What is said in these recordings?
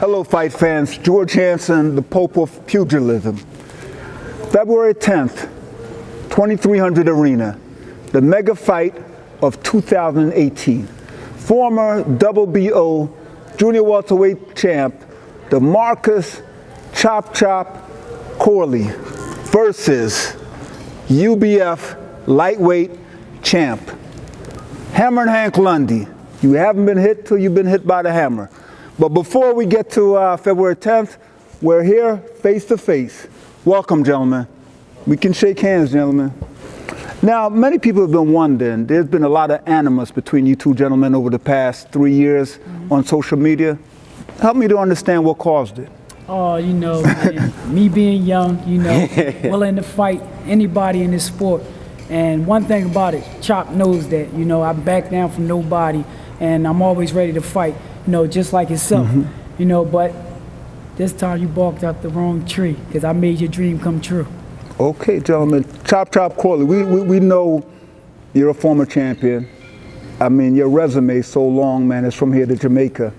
Hello, fight fans. George Hansen, the Pope of Pugilism. February 10th, 2300 Arena, the mega fight of 2018. Former WBO junior welterweight champ, DeMarcus Chop Chop Corley versus UBF lightweight champ, Hammer and Hank Lundy. You haven't been hit till you've been hit by the hammer. But before we get to February 10th, we're here face to face. Welcome, gentlemen. We can shake hands, gentlemen. Now, many people have been wondering, there's been a lot of animus between you two gentlemen over the past 3 years on social media. Help me to understand what caused it. Oh, you know, man, me being young, you know, willing to fight anybody in this sport. And one thing about it, Chop knows that, you know, I back down from nobody and I'm always ready to fight, you know, just like yourself, you know, but this time you barked up the wrong tree because I made your dream come true. Okay, gentlemen, Chop Chop Corley, we know you're a former champion. I mean, your resume is so long, man, it's from here to Jamaica.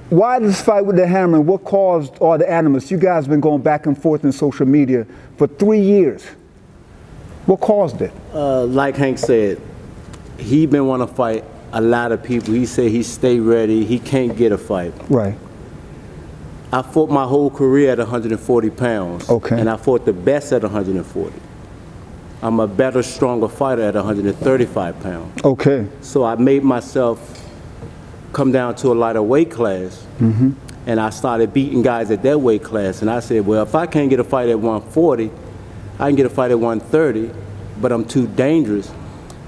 Why this fight with the hammer and what caused all the animus? You guys have been going back and forth in social media for 3 years. What caused it? Like Hank said, he been want to fight a lot of people. He said he stay ready, he can't get a fight. Right. I fought my whole career at 140 pounds. Okay. And I fought the best at 140. I'm a better, stronger fighter at 135 pounds. Okay. So I made myself come down to a lighter weight class. And I started beating guys at that weight class. And I said, well, if I can't get a fight at 140, I can get a fight at 130, but I'm too dangerous.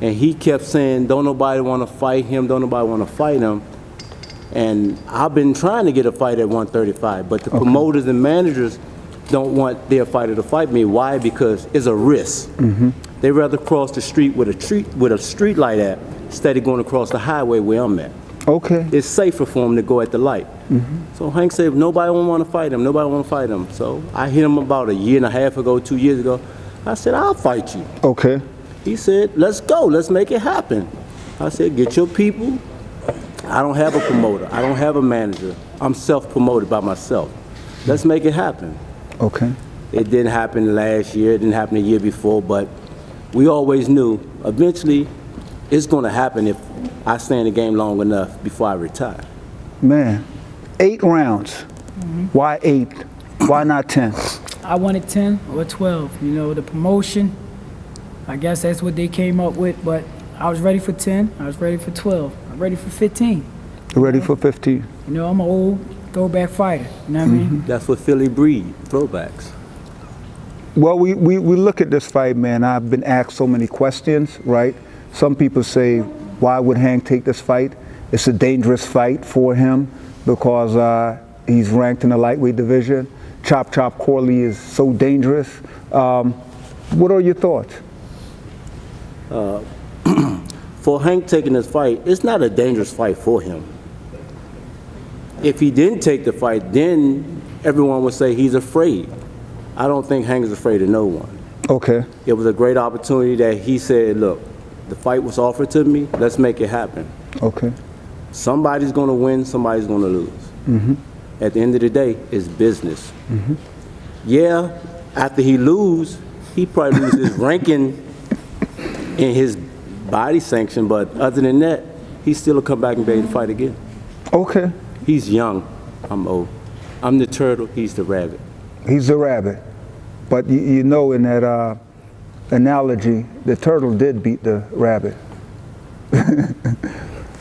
And he kept saying, don't nobody want to fight him, don't nobody want to fight him. And I've been trying to get a fight at 135, but the promoters and managers don't want their fighter to fight me. Why? Because it's a risk. They rather cross the street with a street light at instead of going across the highway where I'm at. Okay. It's safer for them to go at the light. So Hank said, nobody want to fight him, nobody want to fight him. So I hit him about a year and a half ago, 2 years ago. I said, I'll fight you. Okay. He said, let's go, let's make it happen. I said, get your people. I don't have a promoter, I don't have a manager. I'm self-promoted by myself. Let's make it happen. Okay. It didn't happen last year, it didn't happen the year before, but we always knew eventually it's gonna happen if I stay in the game long enough before I retire. Man, 8 rounds. Why 8? Why not 10? I wanted 10 or 12, you know, the promotion, I guess that's what they came up with, but I was ready for 10, I was ready for 12, I'm ready for 15. You ready for 15? You know, I'm an old throwback fighter, you know what I mean? That's what Philly breed, throwbacks. Well, we look at this fight, man. I've been asked so many questions, right? Some people say, why would Hank take this fight? It's a dangerous fight for him because he's ranked in the lightweight division. Chop Chop Corley is so dangerous. What are your thoughts? For Hank taking this fight, it's not a dangerous fight for him. If he didn't take the fight, then everyone would say he's afraid. I don't think Hank is afraid of no one. Okay. It was a great opportunity that he said, look, the fight was offered to me, let's make it happen. Okay. Somebody's gonna win, somebody's gonna lose. At the end of the day, it's business. Yeah, after he lose, he probably lose his ranking in his body sanction, but other than that, he still will come back and be able to fight again. Okay. He's young, I'm old. I'm the turtle, he's the rabbit. He's the rabbit. But you know in that analogy, the turtle did beat the rabbit.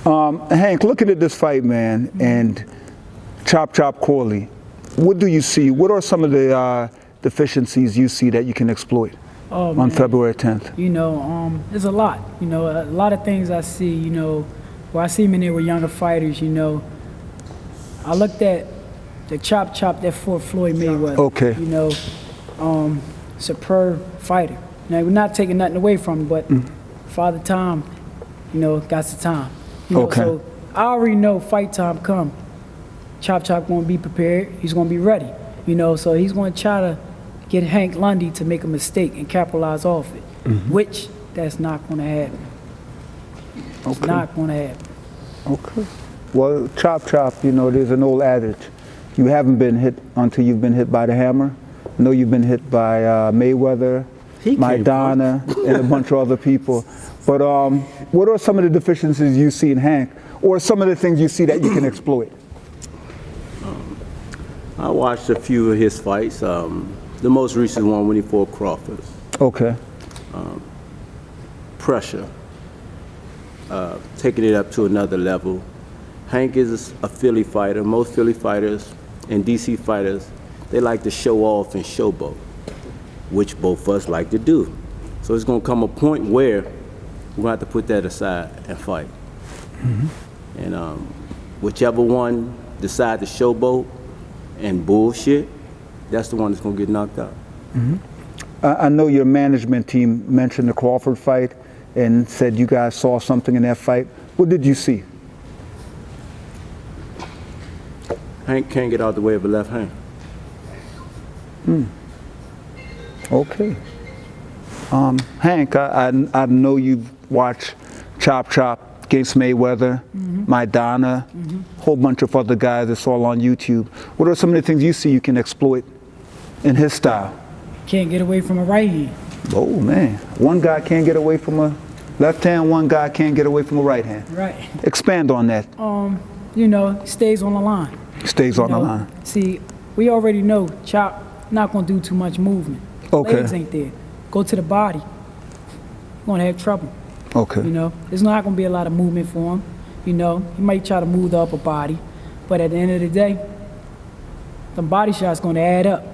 Hank, looking at this fight, man, and Chop Chop Corley, what do you see? What are some of the deficiencies you see that you can exploit on February 10th? You know, there's a lot. You know, a lot of things I see, you know, where I see when they were younger fighters, you know. I looked at the Chop Chop that fought Floyd Mayweather. Okay. You know, superb fighter. Now, we're not taking nothing away from him, but Father Time, you know, got the time. You know, Okay. So I already know fight time come. Chop Chop going to be prepared. He's going to be ready. You know, so he's going to try to get Hank Lundy to make a mistake and capitalize off it, which that's not going to happen. It's not going to happen. Okay. Well, chop, there's an old adage. You haven't been hit until you've been hit by the hammer. I know you've been hit by Mayweather, He came Maidana, and a bunch of other people. But what are some of the deficiencies you see in Hank, or some of the things you see that you can exploit? I watched a few of his fights. The most recent one when he fought Crawford. Okay. Pressure, taking it up to another level. Hank is a Philly fighter. Most Philly fighters and DC fighters, they like to show off and showboat, which both of us like to do. So it's going to come a point where we're going to have to put that aside and fight. And whichever one decide to showboat and bullshit, that's the one that's going to get knocked out. I know your management team mentioned the Crawford fight and said you guys saw something in that fight. What did you see? Hank can't get out the way of a left hand. Okay. Hank, I know you've watched Chop Chop against Mayweather, Maidana, a whole bunch of other guys that's all on YouTube. What are some of the things you see you can exploit in his style? Can't get away from a right hand. Oh man, one guy can't get away from a left hand, one guy can't get away from a right hand. Right. Expand on that. Stays on the line. Stays on the You know, line. See, we already know Chop not gonna do too much movement. Okay. Legs ain't there. Go to the body. You're gonna have trouble. Okay. There's not gonna be a lot of movement for him. He might try to move the upper body, but at the end of the day, the body shot's gonna add up.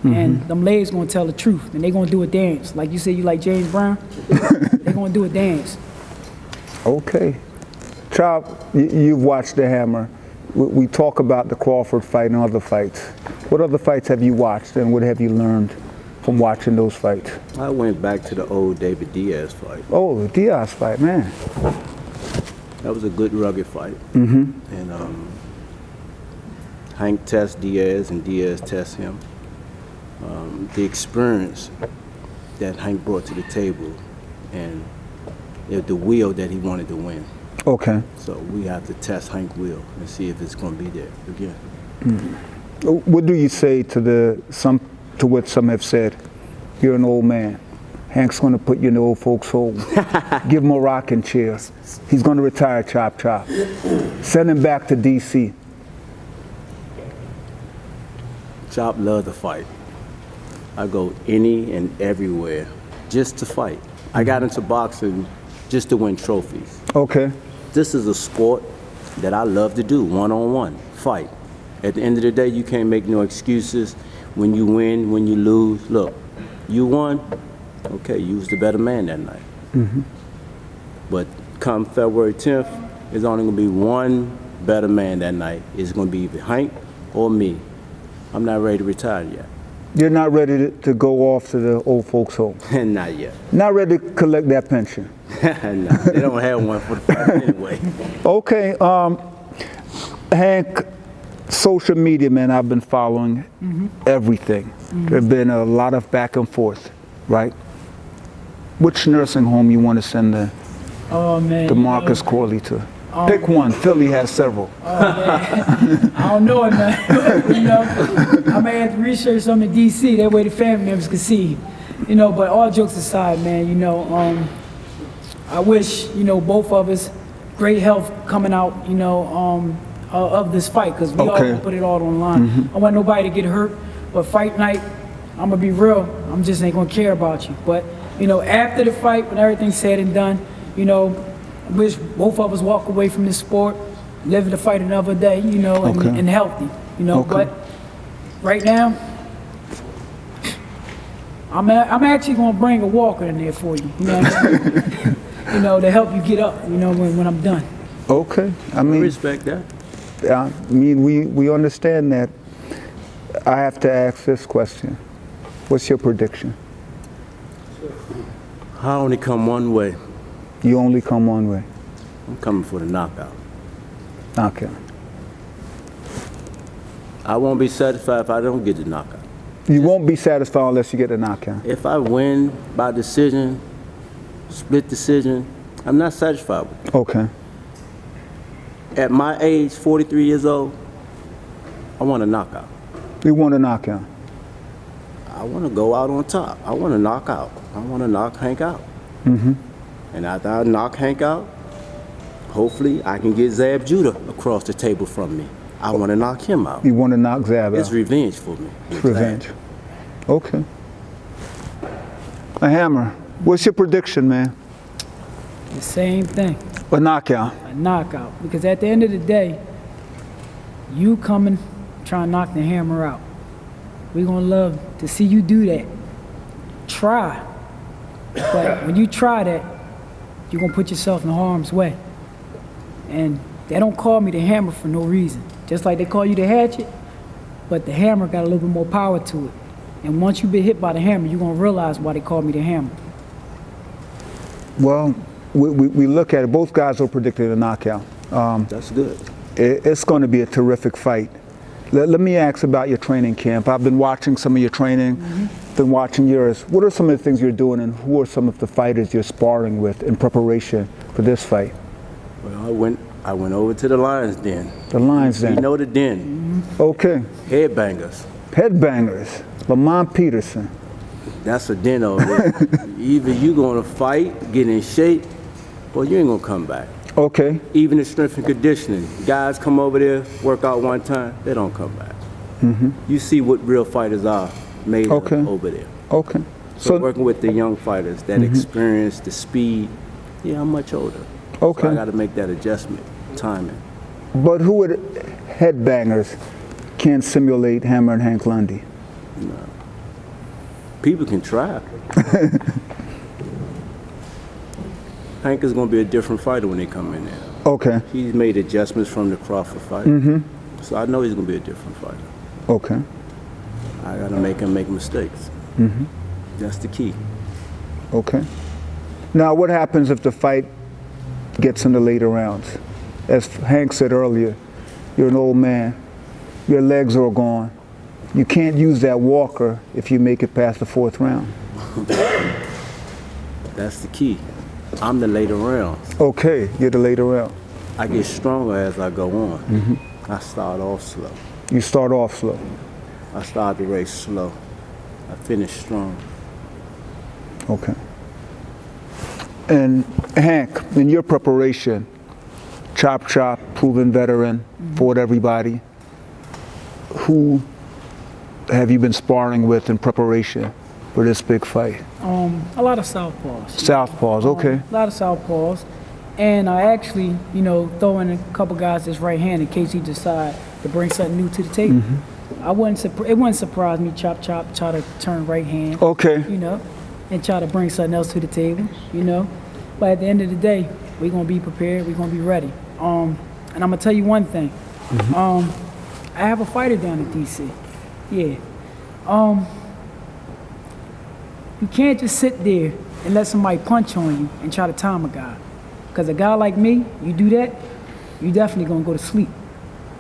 And them legs gonna tell the truth, and they gonna do a dance. Like you said, you like James Brown. They gonna do a dance. Okay. Chop, you've watched The Hammer. We talk about the Crawford fight and other fights. What other fights have you watched, and what have you learned from watching those fights? I went back to the old David Diaz fight. Oh, the Diaz fight, man. That was a good, rugged fight. And Hank tests Diaz, and Diaz tests him. The experience that Hank brought to the table, and the will that he wanted to win. Okay. So we have to test Hank's will and see if it's going to be there again. What do you say to what some have said? You're an old man. Hank's going to put you in the old folks' home. Give him a rocking chair. He's going to retire, Chop Chop. Send him back to D.C. Chop loved to fight. I go any and everywhere just to fight. I got into boxing just to win trophies. Okay. This is a sport that I love to do, one-on-one, fight. At the end of the day, you can't make no excuses when you win, when you lose. Look, you won, okay, you was the better man that night. But come February 10th, there's only gonna be one better man that night. It's gonna be either Hank or me. I'm not ready to retire yet. You're not ready to go off to the old folks' home. Not yet. Not ready to collect that pension. No, they don't have one for the fight anyway. Okay, Hank, social media, man, I've been following everything. There's been a lot of back and forth, right? Which nursing home you want to send the Oh man. Marcus Corley to? Pick one. Philly has several. I don't know it, man. I may have to research some in DC. That way the family members can see. But all jokes aside, man. I wish both of us great health coming out. Of this fight, because we all put it all on the line. I want nobody to get hurt. But fight night, I'm gonna be real. I'm just ain't gonna care about you. But after the fight, when everything's said and done, I wish both of us walk away from this sport, live to fight another day, and healthy, But right now, I'm actually gonna bring a walker in there for you, to help you get up, when I'm done. Okay. I I mean, respect that. we understand that. I have to ask this question. What's your prediction? I only come one way. You only come one way. I'm coming for the knockout. Okay. I won't be satisfied if I don't get the knockout. You won't be satisfied unless you get a knockout. If I win by decision, split decision, I'm not satisfied with it. Okay. At my age, 43 years old, I want a knockout. You want a knockout? I want to go out on top. I want to knock out. I want to knock Hank out. And after I knock Hank out, hopefully I can get Zab Judah across the table from me. I want to knock him out. You want to knock Zab out? It's revenge for me. It's revenge. Okay. A Hammer, what's your prediction, man? The same thing. A knockout. A knockout. Because at the end of the day, you coming, trying to knock the Hammer out. We're going to love to see you do that. Try. But when you try that, you're going to put yourself in harm's way. And they don't call me the Hammer for no reason. Just like they call you the Hatchet, but the Hammer got a little bit more power to it. And once you've been hit by the Hammer, you're going to realize why they call me the Hammer. Well, we look at it. Both guys are predicted a knockout. That's good. It's going to be a terrific fight. Let me ask about your training camp. I've been watching some of your training, been watching yours. What are some of the things you're doing, and who are some of the fighters you're sparring with in preparation for this fight? Well, I went over to the Lions Den. The Lions Den. You know the Den. Okay. Headbangers. Headbangers. Lamont Peterson. That's a den over there. Either you going to fight, get in shape, or you ain't going to come back. Okay. Even in strength and conditioning, guys come over there, work out one time, they don't come back. You see what real fighters are made of over there. Okay. So working with the young fighters, that experience, the speed, yeah, I'm much older. Okay. So I got to make that adjustment, timing. But who would headbangers can simulate Hammer and Hank Lundy? People can try. Hank is going to be a different fighter when they come in there. Okay. He's made adjustments from the Crawford fight. So I know he's going to be a different fighter. Okay. I got to make him make mistakes. That's the key. Okay. Now, what happens if the fight gets in the later rounds? As Hank said earlier, you're an old man. Your legs are gone. You can't use that walker if you make it past the fourth round. That's the key. I'm the later rounds. Okay, you're the later round. I get stronger as I go on. I start off slow. You start off slow. I start the race slow. I finish strong. Okay. And Hank, in your preparation, chop, proven veteran, fought everybody. Who have you been sparring with in preparation for this big fight? A lot of southpaws. Southpaws, okay. A lot of southpaws. And I actually, throw in a couple guys that's right-handed in case he decide to bring something new to the table. It wouldn't surprise me, chop, try to turn right hand. Okay. And try to bring something else to the table, But at the end of the day, we're going to be prepared, we're going to be ready. And I'm going to tell you one thing. I have a fighter down in D.C. Yeah. You can't just sit there and let somebody punch on you and try to time a guy. Because a guy like me, you do that, you definitely going to go to sleep.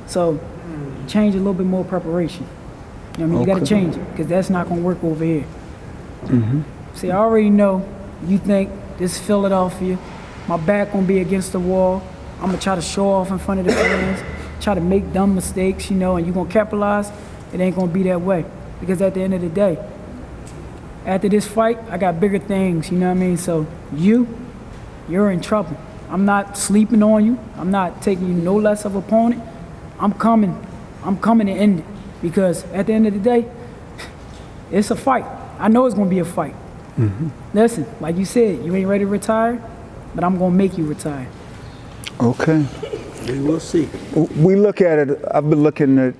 So change a little bit more preparation. You know what I mean? You got to change it because that's not going to work over here. See, I already know you think this is Philadelphia. My back going to be against the wall. I'm going to try to show off in front of the fans, try to make dumb mistakes, and you're going to capitalize. It ain't going to be that way. Because at the end of the day, after this fight, I got bigger things, you know what I mean? So you're in trouble. I'm not sleeping on you. I'm not taking you no less of an opponent. I'm coming to end it. Because at the end of the day, it's a fight. I know it's going to be a fight. Listen, like you said, you ain't ready to retire, but I'm going to make you retire. Okay. We will see. We look at it, I've been looking at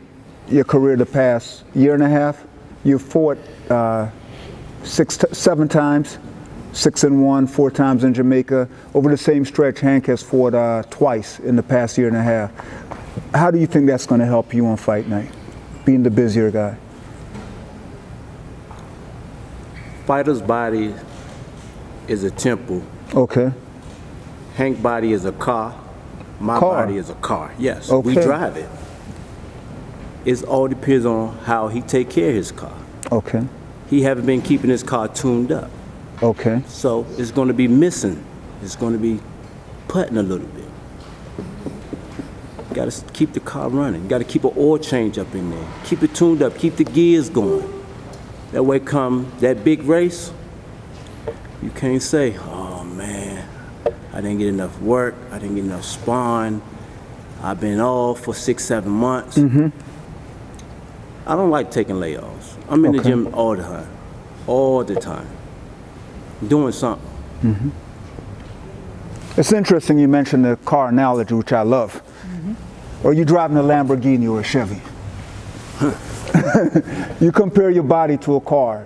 your career the past year and a half. You fought 7 times, 6-1, 4 times in Jamaica. Over the same stretch, Hank has fought twice in the past year and a half. How do you think that's going to help you on fight night, being the busier guy? Fighter's body is a temple. Okay. Hank's body is a car. My body is a car. Yes, we Okay. drive it. It all depends on how he take care of his car. Okay. He haven't been keeping his car tuned up. Okay. So it's going to be missing. It's going to be putting a little bit. You got to keep the car running. You got to keep an oil change up in there. Keep it tuned up. Keep the gears going. That way come that big race, you can't say, oh man, I didn't get enough work. I didn't get enough spawn. I've been off for 6-7 months. I don't like taking layoffs. I'm in the gym all the time, doing something. It's interesting you mentioned the car analogy, which I love. Are you driving a Lamborghini or a Chevy? You compare your body to a car.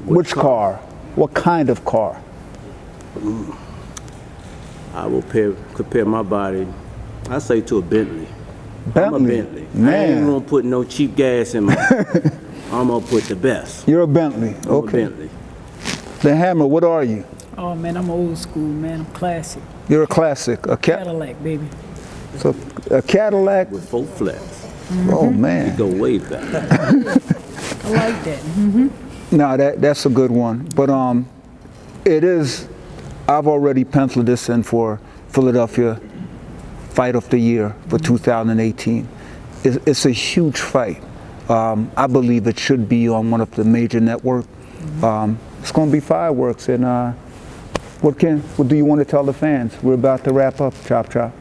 Which car? What kind of car? I will compare my body, I say, to a Bentley. Bentley? I'm a Bentley. I Man. ain't gonna put no cheap gas in my I'm gonna put the best. You're a Bentley. I'm Okay. a Bentley. The Hammer, what are you? Oh man, I'm old school, man. I'm classic. You're a classic. A Cadillac, baby. So a Cadillac. With 4 flats. Oh man. Go way back. I like that. No, that's a good one. But it is. I've already penciled this in for Philadelphia Fight of the Year for 2018. It's a huge fight. I believe it should be on one of the major networks. It's going to be fireworks. And what do you want to tell the fans? We're about to wrap up. Chop chop.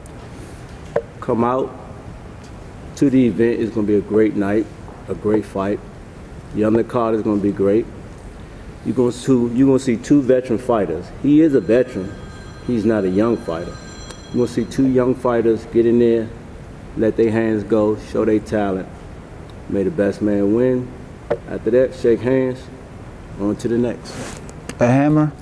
Come out to the event. It's gonna be a great night, a great fight. The undercard is gonna be great. You're gonna see 2 veteran fighters. He is a veteran. He's not a young fighter. You're gonna see 2 young fighters get in there, let their hands go, show their talent. May the best man win. After that, shake hands. On to the next. A Hammer.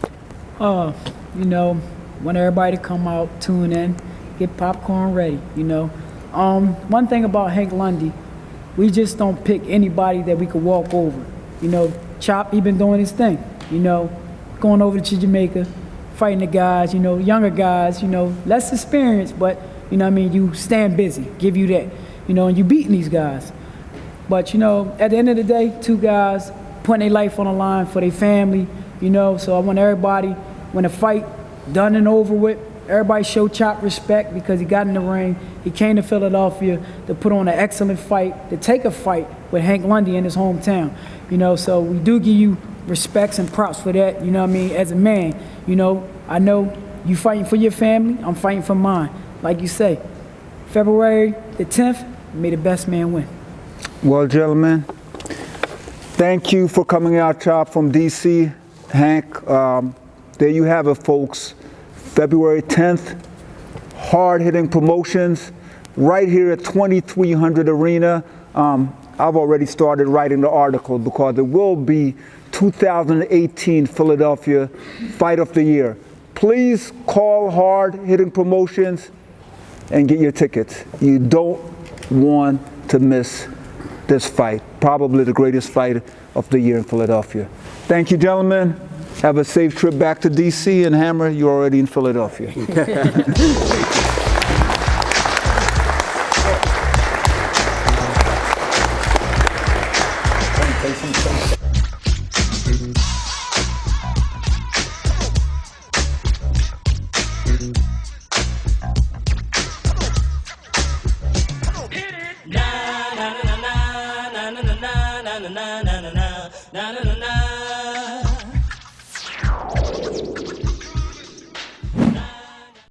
You know, want everybody to come out, tune in, get popcorn ready, you know. One thing about Hank Lundy, we just don't pick anybody that we could walk over. You know, Chop, he been doing his thing, you know, going over to Jamaica, fighting the guys, you know, younger guys, you know, less experience, but, you know what I mean, you stand busy, give you that, you know, and you beating these guys. But, you know, at the end of the day, 2 guys putting their life on the line for their family, you know, so I want everybody, when the fight done and over with, everybody show Chop respect because he got in the ring. He came to Philadelphia to put on an excellent fight, to take a fight with Hank Lundy in his hometown. You know, so we do give you respects and props for that, you know what I mean, as a man. You know, I know you fighting for your family, I'm fighting for mine. Like you say, February the 10th, may the best man win. Well, gentlemen, thank you for coming out, Chop, from D.C. Hank, there you have it, folks. February 10th, hard-hitting promotions right here at 2300 Arena. I've already started writing the article because it will be 2018 Philadelphia Fight of the Year. Please call Hard Hitting Promotions and get your tickets. You don't want to miss this fight, probably the greatest fight of the year in Philadelphia. Thank you, gentlemen. Have a safe trip back to D.C. and Hammer, you're already in Philadelphia. na na na na na na na na na.